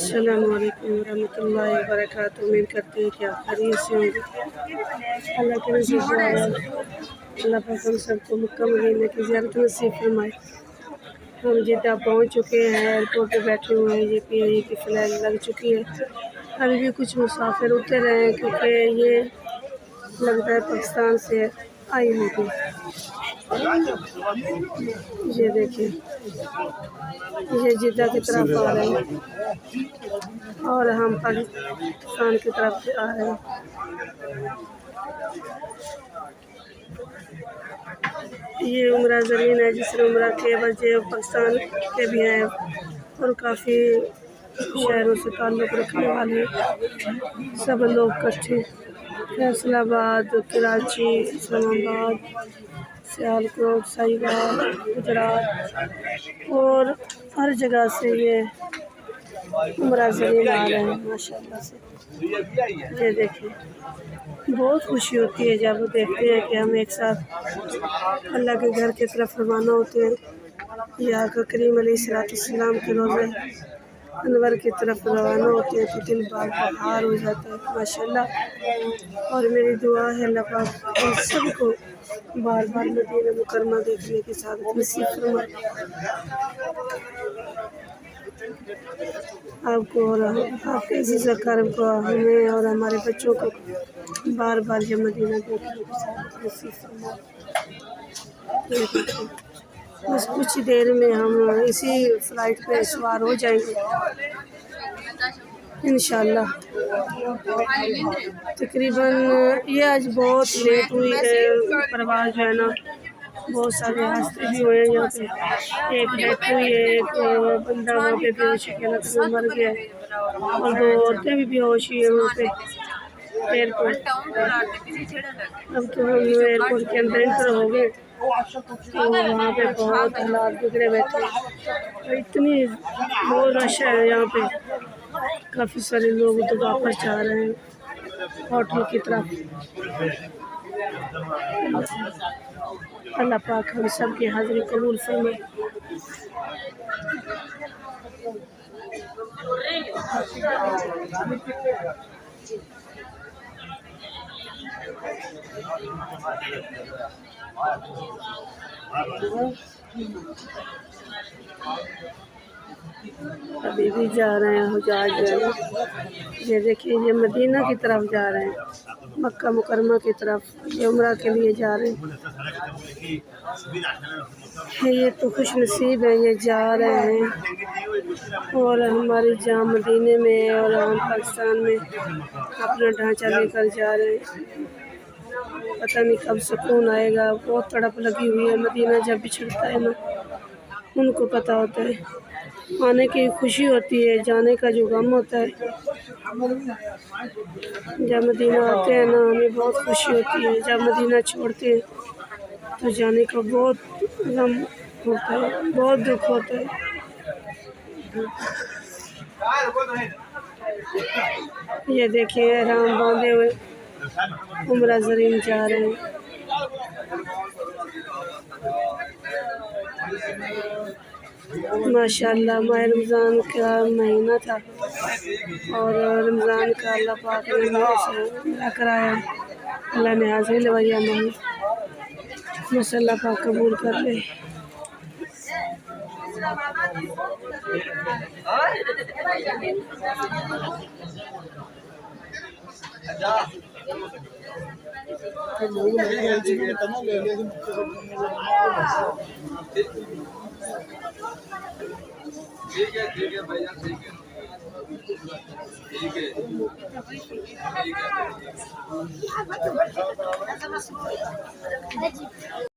अस्सलाम वालेकुम रहमतुल्लाहि व बरकातुहू। उम्मीद करते हैं कि आप खैरियत से होंगे। अल्लाह के नज़ीर दुआ है अल्लाह पाक हम सबको मक्का मदीना की ज़ियारत नसीब फरमाए। हम जिद्दा पहुंच चुके हैं, एयरपोर्ट पे बैठे हुए हैं। ये पीआईए की फ्लैग लग चुकी है। अभी भी कुछ मुसाफिर उतर रहे हैं क्योंकि ये लगता है पाकिस्तान से आई होगी। ये देखिए, ये जिद्दा की तरफ आ रहे हैं और हम पाकिस्तान की तरफ से आ रहे हैं। ये उम्रा ज़मीन है जिसने उम्रा के वजह पाकिस्तान के भी हैं और काफ़ी शहरों से ताल्लुक़ रखने वाले सब लोग इकट्ठे। फैसलाबाद, कराची, इस्लामाबाद, सियालकोट, साहिवाल, गुजरात और हर जगह से ये उम्रा ज़मीन आ रहे हैं माशाल्लाह से। ये देखिए, बहुत खुशी होती है जब देखते हैं कि हम एक साथ अल्लाह के घर की तरफ रवाना होते हैं या करीम अलैहिस्सलाम के रोज़े अनवर की तरफ रवाना होते हैं तो दिल बाहर हो जाता है माशाल्लाह। और मेरी दुआ है अल्लाह पाक हम सबको बार बार मदीना मुकरमा देखने की सादत नसीब फरमाए आपको और आपके अज़ीज़ करम को, हमें और हमारे बच्चों को बार बार ये मदीना देखने की सादत नसीब फरमाए। बस कुछ ही देर में हम इसी फ्लाइट पे सवार हो जाएंगे इंशाल्लाह। तकरीबन ये आज बहुत लेट हुई है परवाज़ जो है ना। बहुत सारे हादसे भी हुए हैं यहाँ पे। एक डेथ हुई है, एक बंदा वहाँ पे बेहोश के हालत में मर गया और 2 औरतें भी बेहोश हुई है वहाँ पे एयरपोर्ट। अब तो हम एयरपोर्ट के अंदर इंटर हो गए तो वहाँ पे बहुत हालात बिगड़े बैठे। तो इतनी बहुत रश है यहाँ पे, काफ़ी सारे लोग तो वापस जा रहे हैं होटल की तरफ। अल्लाह पाक हम सब की हाज़िरी कबूल फरमाए। अभी भी जा रहे हैं हुज्जाज जो है ना। ये देखिए, ये मदीना की तरफ जा रहे हैं, मक्का मुकरमा की तरफ। ये उम्रा के लिए जा रहे हैं। ये तो खुश नसीब है, ये जा रहे हैं और हमारी जान मदीने में और हम पाकिस्तान में अपना ढांचा लेकर जा रहे हैं। पता नहीं कब सुकून आएगा। बहुत तड़प लगी हुई है। मदीना जब बिछड़ता है ना, उनको पता होता है। आने की खुशी होती है, जाने का जो गम होता है। जब मदीना आते हैं ना, हमें बहुत खुशी होती है। जब मदीना छोड़ते हैं तो जाने का बहुत गम होता है, बहुत दुख होता है। ये देखिए, एहराम बांधे हुए उम्रा ज़मीन जा रहे हैं। माशाल्लाह, माह रमज़ान का महीना था और रमज़ान का अल्लाह पाक ने मेरा कराया। अल्लाह ने हाज़िर लवाया माही, बस अल्लाह पाक कबूल कर ले। ठीक है भैया, ठीक है।